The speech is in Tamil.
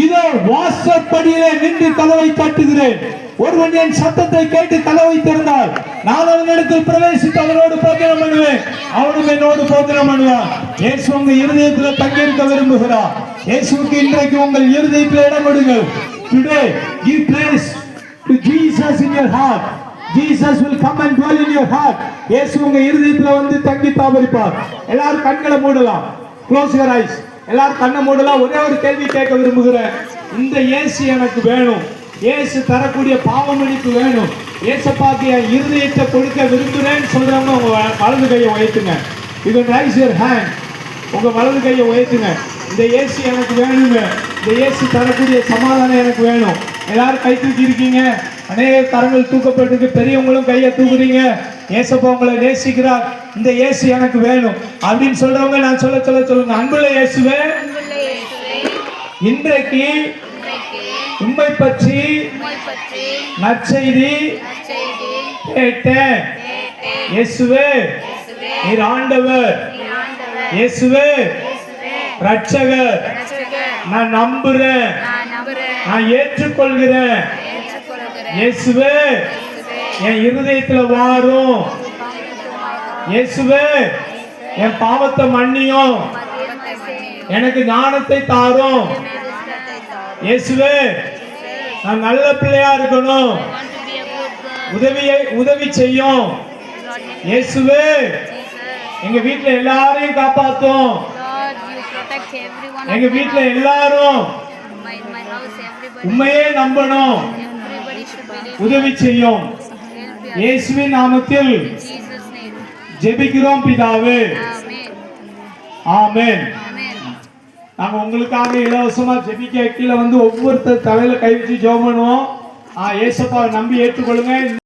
இதோ வாசற்படியிலே நின்று கதவை தட்டுகிறேன். ஒருவன் என் சத்தத்தை கேட்டு கதவை திறந்தால் நான் அவனிடத்தில் பிரவேசித்து அவனோடு போஜனம் பண்ணுவேன், அவனும் என்னோடு போஜனம் பண்ணுவான். இயேசு உங்க இருதயத்தில் தங்கியிருக்க விரும்புகிறார். இயேசுவுக்கு இன்றைக்கு உங்கள் இருதயத்தில் இடம் கொடுங்கள். Today give place to Jesus in your heart. Jesus will come and dwell in your heart. இயேசு உங்க இருதயத்தில் வந்து தங்கி தாபரிப்பார். எல்லாரும் கண்களை மூடலாம். Close your eyes. எல்லாரும் கண்ணை மூடலாம். ஒரே ஒரு கேள்வி கேட்க விரும்புகிறேன். இந்த இயேசு எனக்கு வேணும், இயேசு தரக்கூடிய பாவ மன்னிப்பு வேணும், இயேசப்பாக்கு என் இருதயத்தை கொடுக்க விரும்புகிறேன்னு சொல்றவங்க உங்க வலது கையை உயர்த்துங்க. You can raise your hand. உங்க வலது கையை உயர்த்துங்க. இந்த இயேசு எனக்கு வேணுங்க, இந்த இயேசு தரக்கூடிய சமாதானம் எனக்கு வேணும். எல்லாரும் கை தூக்கி இருக்கீங்க. அநேக கரங்கள் தூக்கப்பட்டிருக்கு. பெரியவங்களும் கையை தூக்குறீங்க. இயேசப்பா உங்களை நேசிக்கிறார், இந்த இயேசு எனக்கு வேணும் அப்படின்னு சொல்றவங்க நான் சொல்லுங்க. அன்புள்ள இயேசுவே, இன்றைக்கு உம்மை பற்றி நற்செய்தி கேட்டேன். இயேசுவே நீர் ஆண்டவர், இயேசுவே ரட்சகர், நான் நம்புறேன், நான் ஏற்றுக்கொள்கிறேன். இயேசுவே என் இருதயத்துல வாரும், இயேசுவே என் பாவத்தை மன்னியும், எனக்கு ஞானத்தை தாரும். இயேசுவே நான் நல்ல பிள்ளையா இருக்கணும், உதவி செய்யும். இயேசுவே எங்க வீட்டுல எல்லாரையும் காப்பாத்தும், எங்க வீட்டுல எல்லாரும் உண்மையே நம்பணும், உதவி செய்யும். இயேசுவின் நாமத்தில் ஜெபிக்கிறோம் பிதாவே, ஆமென். நாங்க உங்களுக்காக இலவசமா ஜெபிக்க கீழே வந்து ஒவ்வொருத்தர் தலையில கை வச்சு ஜெபம் பண்ணுவோம். ஏசப்பாவை நம்பி ஏற்றுக்கொள்ளுங்க.